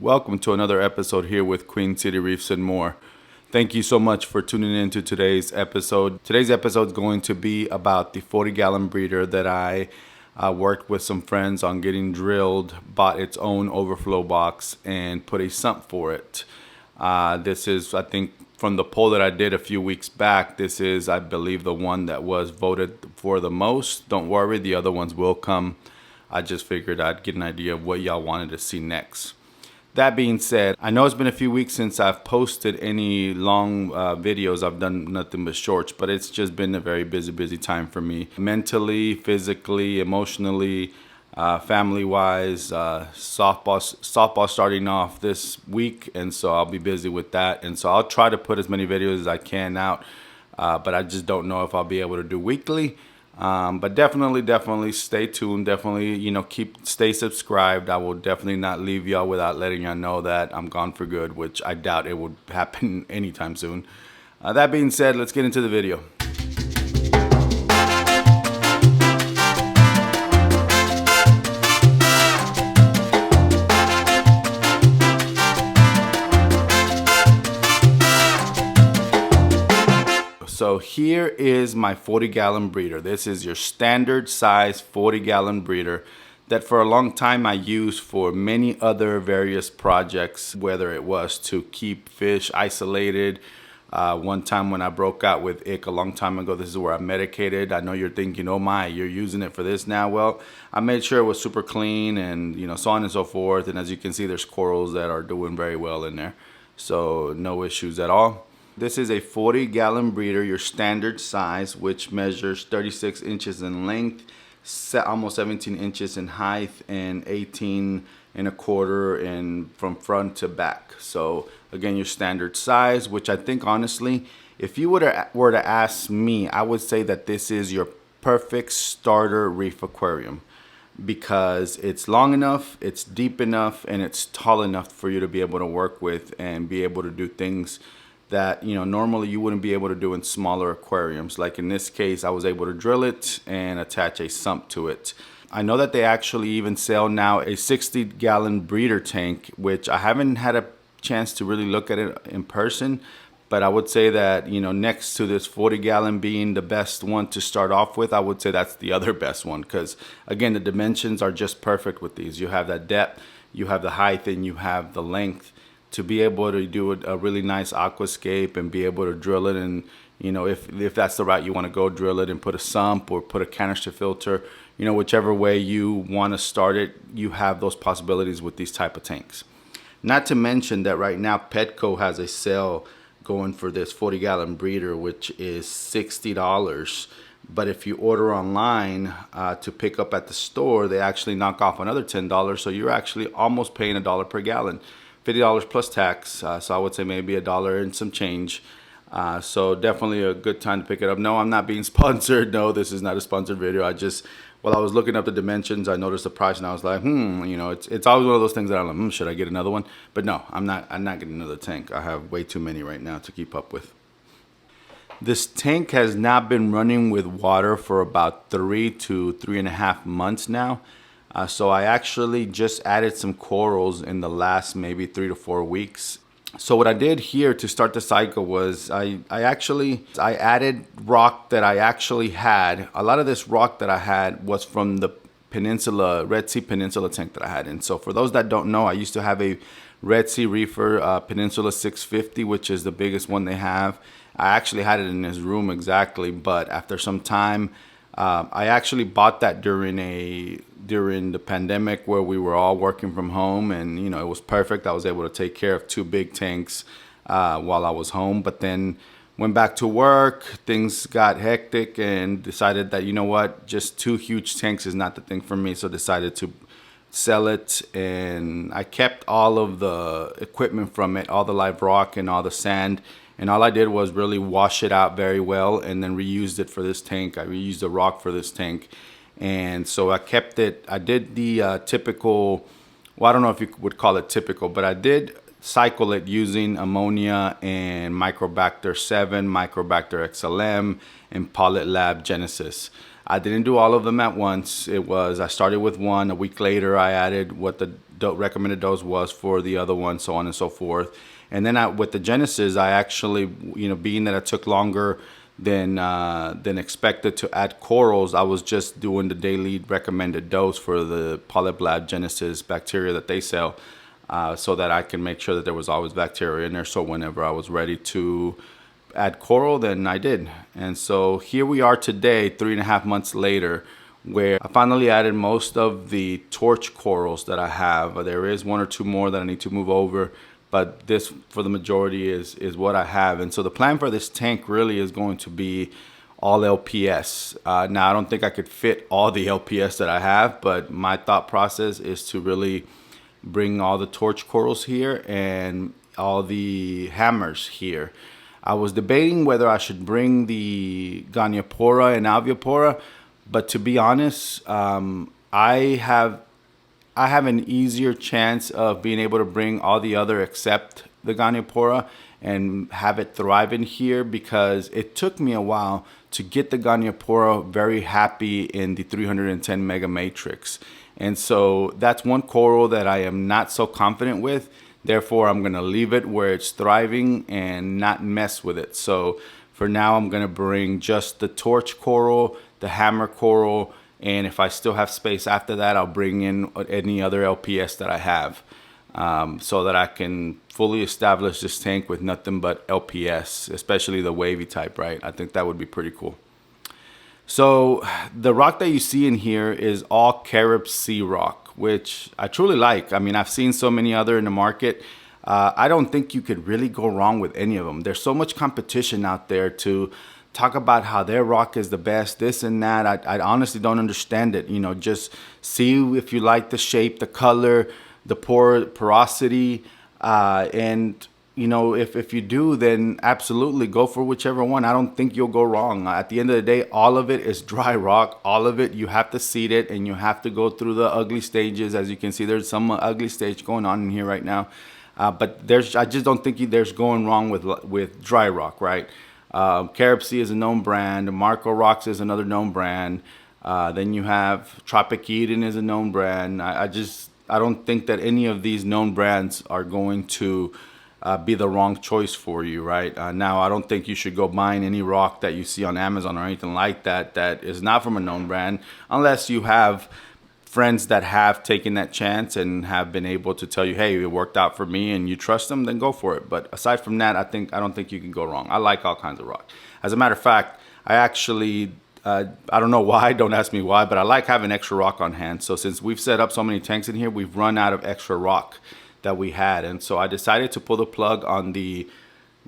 Welcome to another episode here with Queen City Reefs and more. Thank you so much for tuning in to today's episode. Today's episode is going to be about the 40-gallon breeder that I worked with some friends on getting drilled, bought its own overflow box, and put a sump for it. This is, I think, from the poll that I did a few weeks back, this is, I believe, the one that was voted for the most. Don't worry, the other ones will come. I just figured I'd get an idea of what y'all wanted to see next. That being said, I know it's been a few weeks since I've posted any long videos. I've done nothing but shorts, but it's just been a very busy time for me. Mentally, physically, emotionally, family-wise, softball starting off this week, and so I'll be busy with that. And so I'll try to put as many videos as I can out, but I just don't know if I'll be able to do weekly. But definitely stay tuned. Definitely, stay subscribed. I will definitely not leave y'all without letting y'all know that I'm gone for good, which I doubt it would happen anytime soon. That being said, let's get into the video. So here is my 40-gallon breeder. This is your standard size 40-gallon breeder that for a long time I used for many other various projects, whether it was to keep fish isolated. One time when I broke out with ick a long time ago, this is where I medicated. I know you're thinking, oh my, you're using it for this now. Well, I made sure it was super clean and so on and so forth. And as you can see, there's corals that are doing very well in there. So no issues at all. This is a 40-gallon breeder, your standard size, which measures 36 inches in length, almost 17 inches in height, and 18 and a quarter from front to back. So again, your standard size, which I think honestly, if you were to ask me, I would say that this is your perfect starter reef aquarium, because it's long enough, it's deep enough, and it's tall enough for you to be able to work with and be able to do things that normally you wouldn't be able to do in smaller aquariums. Like in this case, I was able to drill it and attach a sump to it. I know that they actually even sell now a 60-gallon breeder tank, which I haven't had a chance to really look at it in person, but I would say that next to this 40-gallon being the best one to start off with, I would say that's the other best one, because again, the dimensions are just perfect with these. You have that depth, you have the height, and you have the length to be able to do a really nice aquascape and be able to drill it. And if that's the route you want to go, drill it and put a sump or put a canister filter, whichever way you want to start it, you have those possibilities with these type of tanks. Not to mention that right now Petco has a sale going for this 40-gallon breeder, which is $60. But if you order online to pick up at the store, they actually knock off another $10. So you're actually almost paying $1 per gallon. $50 plus tax, so I would say maybe $1 and some change. So definitely a good time to pick it up. No, I'm not being sponsored. No, this is not a sponsored video. While I was looking up the dimensions, I noticed the price and I was like, it's always one of those things that I'm like, should I get another one? But no, I'm not getting another tank. I have way too many right now to keep up with. This tank has now been running with water for about 3 to 3.5 months now. So I actually just added some corals in the last maybe 3 to 4 weeks. So what I did here to start the cycle was I added rock that I actually had. A lot of this rock that I had was from the Red Sea Peninsula tank that I had. And so for those that don't know, I used to have a Red Sea Reefer Peninsula 650, which is the biggest one they have. I actually had it in this room exactly, but after some time, I actually bought that during the pandemic where we were all working from home, and it was perfect. I was able to take care of 2 big tanks while I was home, but then went back to work, things got hectic, and decided that just 2 huge tanks is not the thing for me, so decided to sell it. And I kept all of the equipment from it, all the live rock and all the sand. And all I did was really wash it out very well and then reused it for this tank. I reused the rock for this tank. And so I kept it. I did the typical, well, I don't know if you would call it typical, but I did cycle it using ammonia and Microbacter 7, Microbacter XLM, and Pollet Lab Genesis. I didn't do all of them at once. I started with one. A week later, I added what the recommended dose was for the other one, so on and so forth. And then with the Genesis, I actually, being that it took longer than expected to add corals, I was just doing the daily recommended dose for the Polyblab Genesis bacteria that they sell, so that I can make sure that there was always bacteria in there. So whenever I was ready to add coral, then I did. And so here we are today, 3.5 months later, where I finally added most of the torch corals that I have. There is 1 or 2 more that I need to move over, but this, for the majority, is what I have. And so the plan for this tank really is going to be all LPS. Now, I don't think I could fit all the LPS that I have, but my thought process is to really bring all the torch corals here and all the hammers here. I was debating whether I should bring the Goniopora and Alveopora, but to be honest, I have an easier chance of being able to bring all the other except the Goniopora and have it thrive in here, because it took me a while to get the Goniopora very happy in the 310 mega matrix. And so that's one coral that I am not so confident with. Therefore, I'm going to leave it where it's thriving and not mess with it. So for now, I'm going to bring just the torch coral, the hammer coral, and if I still have space after that, I'll bring in any other LPS that I have, so that I can fully establish this tank with nothing but LPS, especially the wavy type, right? I think that would be pretty cool. So the rock that you see in here is all Carib Sea rock, which I truly like. I mean, I've seen so many other in the market. I don't think you could really go wrong with any of them. There's so much competition out there to talk about how their rock is the best, this and that. I honestly don't understand it. Just see if you like the shape, the color, the porosity, and if you do, then absolutely go for whichever one. I don't think you'll go wrong. At the end of the day, all of it is dry rock. All of it, you have to seed it, and you have to go through the ugly stages. As you can see, there's some ugly stage going on in here right now. But I just don't think there's going wrong with dry rock, right? Carib Sea is a known brand. Marco Rocks is another known brand. Then you have Tropic Eden is a known brand. I don't think that any of these known brands are going to be the wrong choice for you, right? Now, I don't think you should go buying any rock that you see on Amazon or anything like that that is not from a known brand, unless you have friends that have taken that chance and have been able to tell you, hey, it worked out for me, and you trust them, then go for it. But aside from that, I don't think you can go wrong. I like all kinds of rock. As a matter of fact, I actually, I don't know why, don't ask me why, but I like having extra rock on hand. So since we've set up so many tanks in here, we've run out of extra rock that we had. And so I decided to pull the plug on the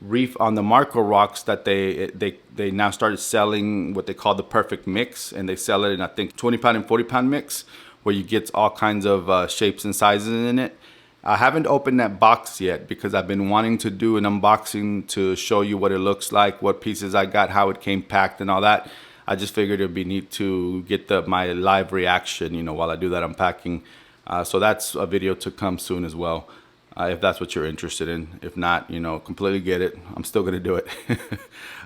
Marco Rocks that they now started selling what they call the perfect mix, and they sell it in, I think, 20-pound and 40-pound mix, where you get all kinds of shapes and sizes in it. I haven't opened that box yet because I've been wanting to do an unboxing to show you what it looks like, what pieces I got, how it came packed and all that. I just figured it'd be neat to get my live reaction, while I do that unpacking. So that's a video to come soon as well, if that's what you're interested in. If not, completely get it. I'm still gonna do it.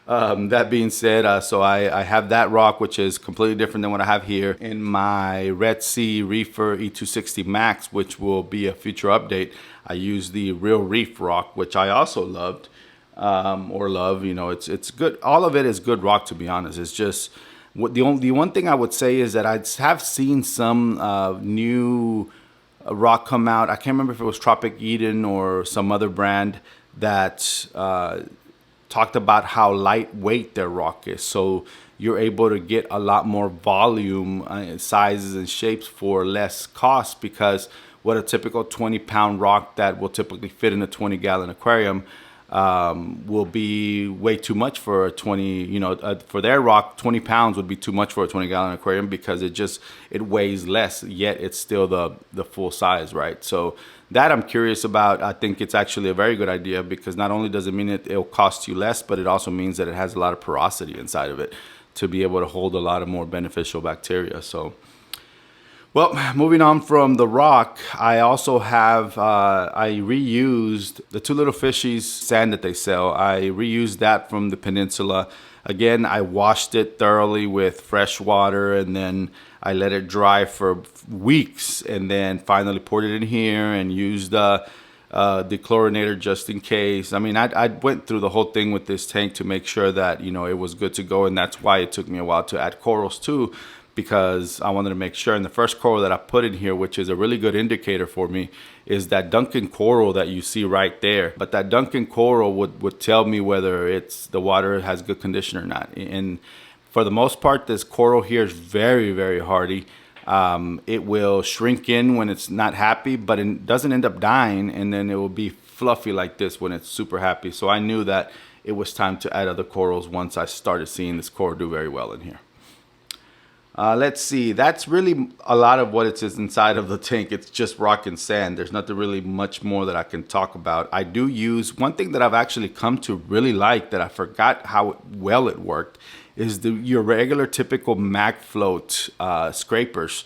That being said, so I have that rock, which is completely different than what I have here in my Red Sea Reefer E260 Max, which will be a future update. I use the Real Reef rock, which I also loved, or love. It's good. All of it is good rock, to be honest. It's just the one thing I would say is that I have seen some new rock come out. I can't remember if it was Tropic Eden or some other brand that talked about how lightweight their rock is. So you're able to get a lot more volume, sizes and shapes for less cost, because what a typical 20-pound rock that will typically fit in a 20-gallon aquarium will be way too much for a 20, for their rock. 20 pounds would be too much for a 20-gallon aquarium, because it weighs less, yet it's still the full size, right? So that I'm curious about. I think it's actually a very good idea, because not only does it mean it'll cost you less, but it also means that it has a lot of porosity inside of it to be able to hold a lot of more beneficial bacteria. So, well, moving on from the rock, I also have, I reused the Two Little Fishies sand that they sell. I reused that from the Peninsula. Again, I washed it thoroughly with fresh water, and then I let it dry for weeks, and then finally poured it in here and used dechlorinator just in case. I mean, I went through the whole thing with this tank to make sure that, you know, it was good to go, and that's why it took me a while to add corals too, because I wanted to make sure. And the first coral that I put in here, which is a really good indicator for me, is that Duncan coral that you see right there. But that Duncan coral would tell me whether the water has good condition or not. And for the most part, this coral here is very, very hardy. It will shrink in when it's not happy, but it doesn't end up dying, and then it will be fluffy like this when it's super happy. So I knew that it was time to add other corals once I started seeing this coral do very well in here. Let's see, that's really a lot of what it is inside of the tank. It's just rock and sand. There's nothing really much more that I can talk about. I do use one thing that I've actually come to really like, that I forgot how well it worked, is your regular typical Mac float scrapers.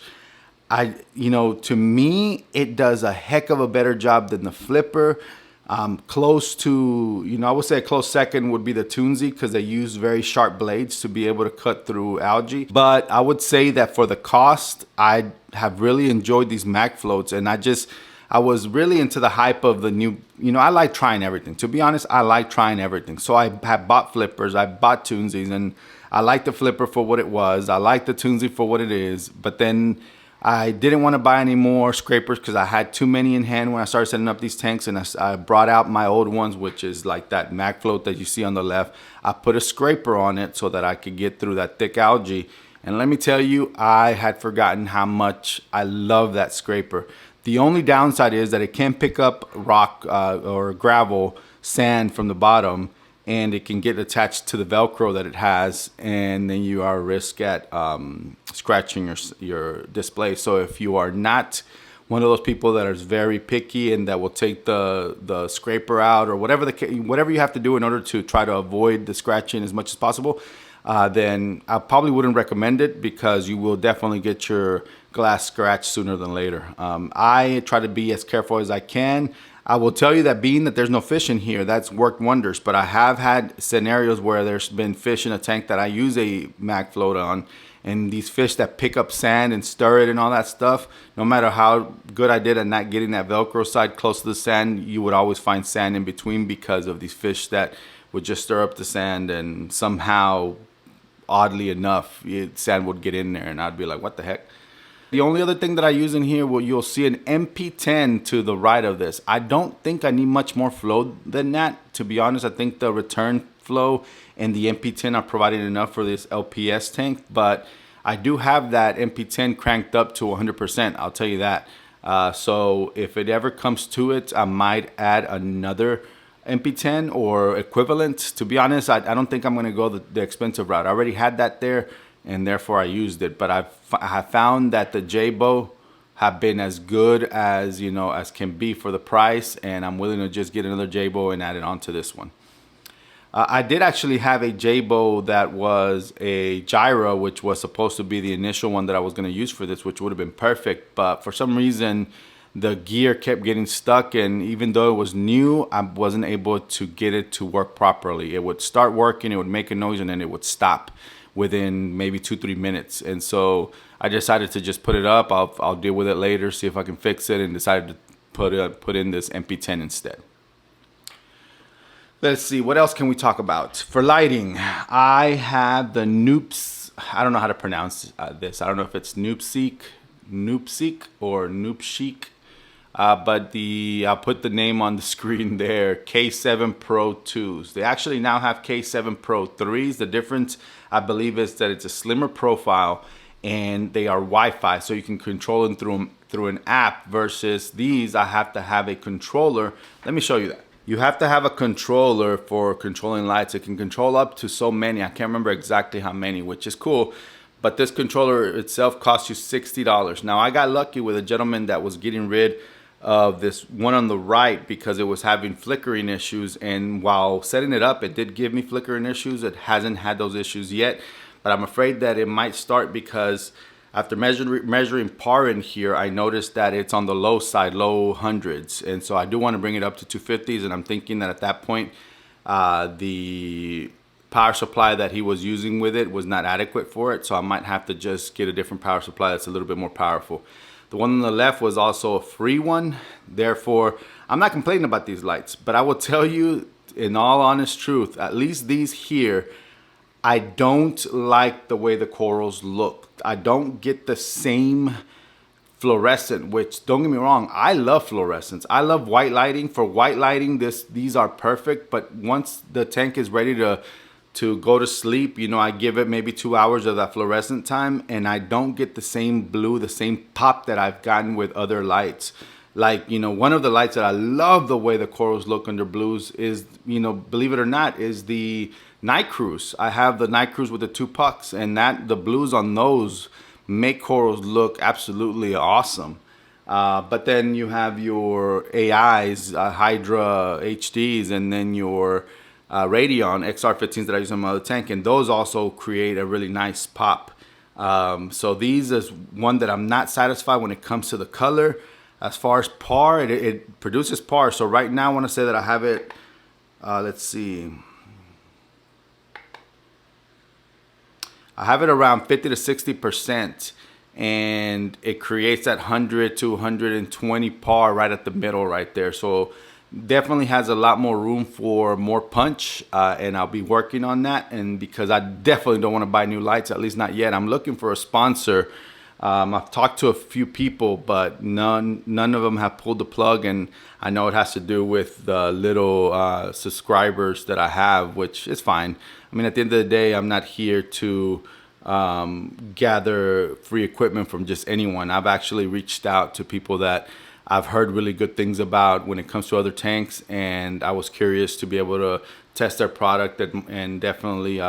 To me, it does a heck of a better job than the flipper. Close to, I would say a close second would be the Toonsy, because they use very sharp blades to be able to cut through algae. But I would say that for the cost, I have really enjoyed these Mac floats, and I was really into the hype of the new, I like trying everything. To be honest, I like trying everything. So I have bought flippers, I bought Toonsies, and I like the flipper for what it was. I like the Toonsy for what it is. But then I didn't want to buy any more scrapers because I had too many in hand when I started setting up these tanks, and I brought out my old ones, which is like that Mac float that you see on the left. I put a scraper on it so that I could get through that thick algae. And let me tell you, I had forgotten how much I love that scraper. The only downside is that it can pick up rock or gravel, sand from the bottom, and it can get attached to the Velcro that it has, and then you are at risk at scratching your display. So if you are not one of those people that is very picky and that will take the scraper out, or whatever you have to do in order to try to avoid the scratching as much as possible, then I probably wouldn't recommend it, because you will definitely get your glass scratched sooner than later. I try to be as careful as I can. I will tell you that being that there's no fish in here, that's worked wonders. But I have had scenarios where there's been fish in a tank that I use a Mac float on, and these fish that pick up sand and stir it and all that stuff, no matter how good I did at not getting that Velcro side close to the sand, you would always find sand in between because of these fish that would just stir up the sand, and somehow, oddly enough, sand would get in there, and I'd be like, what the heck? The only other thing that I use in here, well, you'll see an MP10 to the right of this. I don't think I need much more flow than that. To be honest, I think the return flow and the MP10 are provided enough for this LPS tank, but I do have that MP10 cranked up to 100%, I'll tell you that. So if it ever comes to it, I might add another MP10 or equivalent. To be honest, I don't think I'm gonna go the expensive route. I already had that there, and therefore I used it. But I have found that the J-Bow have been as good as, as can be for the price, and I'm willing to just get another J-Bow and add it onto this one. I did actually have a J-Bow that was a gyro, which was supposed to be the initial one that I was going to use for this, which would have been perfect. But for some reason, the gear kept getting stuck, and even though it was new, I wasn't able to get it to work properly. It would start working, it would make a noise, and then it would stop within maybe 2-3 minutes. And so I decided to just put it up. I'll deal with it later, see if I can fix it, and decided to put in this MP10 instead. Let's see, what else can we talk about? For lighting, I have the Noops. I don't know how to pronounce this. I don't know if it's Noopseek or Noopseek. But I'll put the name on the screen there, K7 Pro 2s. They actually now have K7 Pro 3s. The difference, I believe, is that it's a slimmer profile, and they are Wi-Fi, so you can control them through an app, versus these, I have to have a controller. Let me show you that. You have to have a controller for controlling lights. It can control up to so many. I can't remember exactly how many, which is cool. But this controller itself costs you $60. Now, I got lucky with a gentleman that was getting rid of this one on the right because it was having flickering issues, and while setting it up, it did give me flickering issues. It hasn't had those issues yet, but I'm afraid that it might start, because after measuring par in here, I noticed that it's on the low side, low hundreds, and so I do want to bring it up to 250s, and I'm thinking that at that point the power supply that he was using with it was not adequate for it, so I might have to just get a different power supply that's a little bit more powerful. The one on the left was also a free one, therefore I'm not complaining about these lights, but I will tell you in all honest truth, at least these here, I don't like the way the corals look. I don't get the same fluorescent, which, don't get me wrong, I love fluorescence. I love white lighting. For white lighting, these are perfect, but once the tank is ready to go to sleep, you know, I give it maybe 2 hours of that fluorescent time, and I don't get the same blue, the same pop that I've gotten with other lights. Like, you know, one of the lights that I love the way the corals look under blues is, you know, believe it or not, is the Night Cruise. I have the Night Cruise with the 2 pucks, and the blues on those make corals look absolutely awesome. But then you have your AIs, Hydra HDs, and then your Radion XR15s that I use on my other tank, and those also create a really nice pop. So these is one that I'm not satisfied when it comes to the color. As far as par, it produces par. So right now I want to say that I have it, let's see. I have it around 50 to 60%, and it creates that 100 to 120 par right at the middle right there. So definitely has a lot more room for more punch, and I'll be working on that. And because I definitely don't want to buy new lights, at least not yet. I'm looking for a sponsor. I've talked to a few people, but none of them have pulled the plug, and I know it has to do with the little subscribers that I have, which is fine. I mean, at the end of the day, I'm not here to gather free equipment from just anyone. I've actually reached out to people that I've heard really good things about when it comes to other tanks, and I was curious to be able to test their product and definitely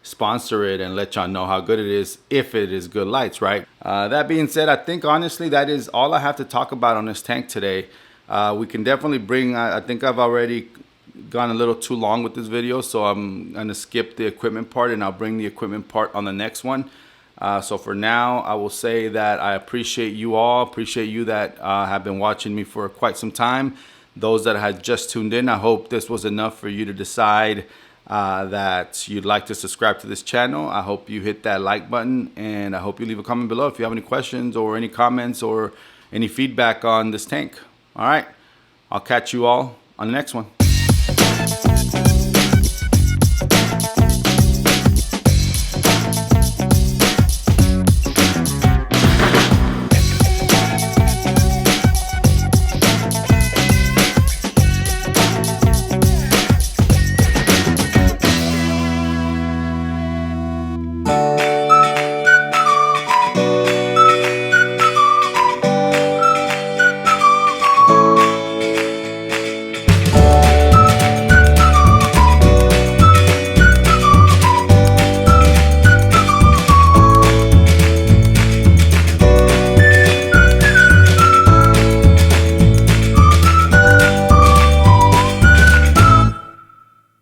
sponsor it and let y'all know how good it is, if it is good lights, right? That being said, I think honestly that is all I have to talk about on this tank today. We can definitely bring, I think I've already gone a little too long with this video, so I'm gonna skip the equipment part, and I'll bring the equipment part on the next one. So for now, I will say that I appreciate you all, appreciate you that have been watching me for quite some time. Those that had just tuned in, I hope this was enough for you to decide that you'd like to subscribe to this channel. I hope you hit that like button, and I hope you leave a comment below if you have any questions or any comments or any feedback on this tank. All right, I'll catch you all on the next one.